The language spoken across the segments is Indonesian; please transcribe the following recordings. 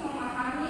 memahami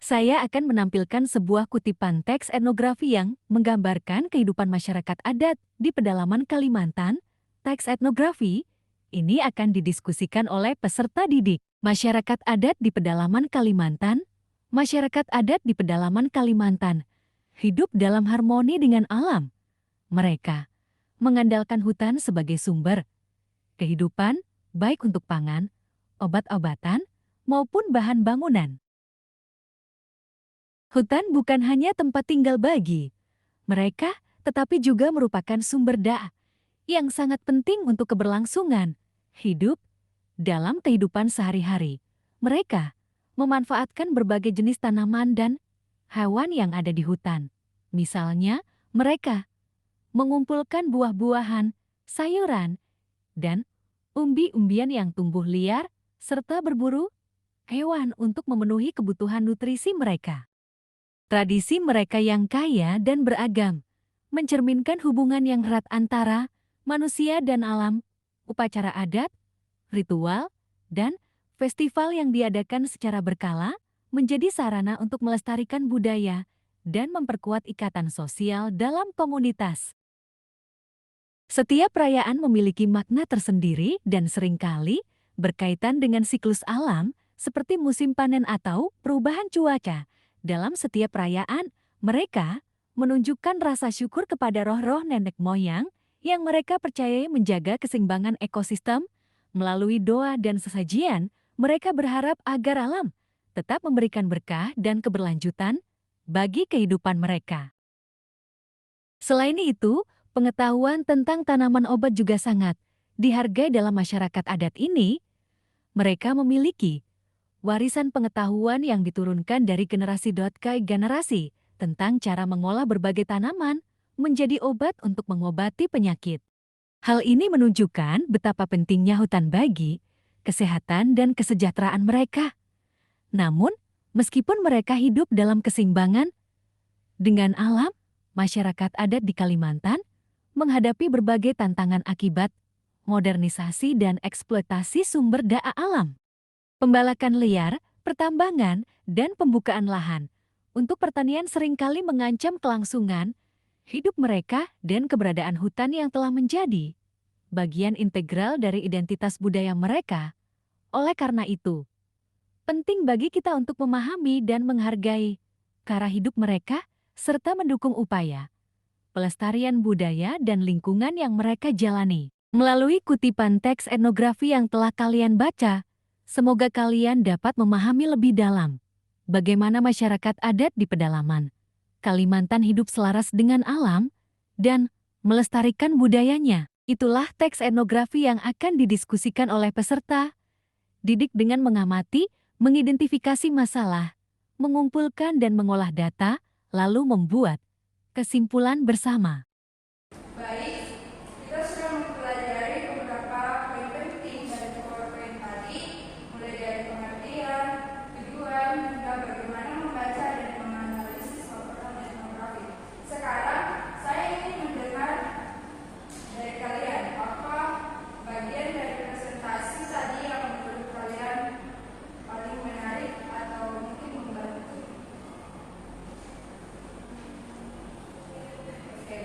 Saya akan menampilkan sebuah kutipan teks etnografi yang menggambarkan kehidupan masyarakat adat di pedalaman Kalimantan. Teks etnografi ini akan didiskusikan oleh peserta didik. Masyarakat adat di pedalaman Kalimantan. Masyarakat adat di pedalaman Kalimantan hidup dalam harmoni dengan alam. Mereka mengandalkan hutan sebagai sumber kehidupan, baik untuk pangan, obat-obatan, maupun bahan bangunan. Hutan bukan hanya tempat tinggal bagi mereka, tetapi juga merupakan sumber daya yang sangat penting untuk keberlangsungan hidup dalam kehidupan sehari-hari. Mereka memanfaatkan berbagai jenis tanaman dan hewan yang ada di hutan. Misalnya, mereka mengumpulkan buah-buahan, sayuran, dan umbi-umbian yang tumbuh liar, serta berburu hewan untuk memenuhi kebutuhan nutrisi mereka. Tradisi mereka yang kaya dan beragam, mencerminkan hubungan yang erat antara manusia dan alam, upacara adat, ritual, dan festival yang diadakan secara berkala menjadi sarana untuk melestarikan budaya dan memperkuat ikatan sosial dalam komunitas. Setiap perayaan memiliki makna tersendiri dan seringkali berkaitan dengan siklus alam seperti musim panen atau perubahan cuaca. Dalam setiap perayaan, mereka menunjukkan rasa syukur kepada roh-roh nenek moyang yang mereka percayai menjaga keseimbangan ekosistem. Melalui doa dan sesajian, mereka berharap agar alam tetap memberikan berkah dan keberlanjutan bagi kehidupan mereka. Selain itu, pengetahuan tentang tanaman obat juga sangat dihargai dalam masyarakat adat ini. Mereka memiliki warisan pengetahuan yang diturunkan dari generasi ke generasi tentang cara mengolah berbagai tanaman menjadi obat untuk mengobati penyakit. Hal ini menunjukkan betapa pentingnya hutan bagi kesehatan dan kesejahteraan mereka. Namun, meskipun mereka hidup dalam keseimbangan dengan alam, masyarakat adat di Kalimantan menghadapi berbagai tantangan akibat modernisasi dan eksploitasi sumber daya alam. Pembalakan liar, pertambangan, dan pembukaan lahan untuk pertanian seringkali mengancam kelangsungan hidup mereka dan keberadaan hutan yang telah menjadi bagian integral dari identitas budaya mereka. Oleh karena itu, penting bagi kita untuk memahami dan menghargai cara hidup mereka serta mendukung upaya pelestarian budaya dan lingkungan yang mereka jalani. Melalui kutipan teks etnografi yang telah kalian baca, semoga kalian dapat memahami lebih dalam bagaimana masyarakat adat di pedalaman Kalimantan hidup selaras dengan alam dan melestarikan budayanya. Itulah teks etnografi yang akan didiskusikan oleh peserta didik dengan mengamati, mengidentifikasi masalah, mengumpulkan dan mengolah data, lalu membuat kesimpulan bersama. Baik, kita sudah mempelajari beberapa poin penting dari poin tadi, mulai dari pengertian, tujuan, hingga bagaimana membaca dan menganalisis laporan etnografi. Sekarang, saya ingin mendengar dari kalian apa bagian dari presentasi tadi yang menurut kalian paling menarik atau mungkin membantu. Oke,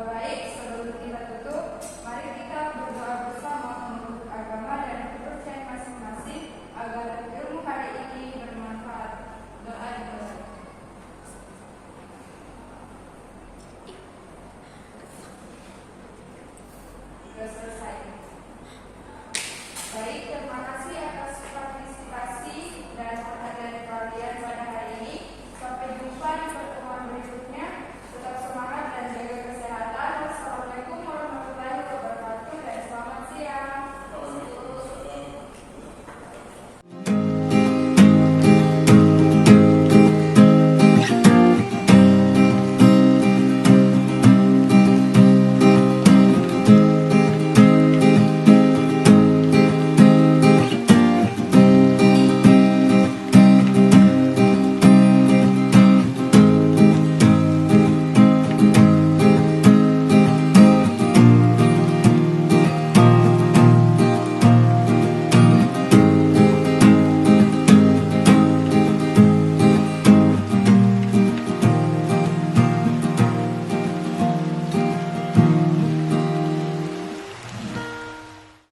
Baik,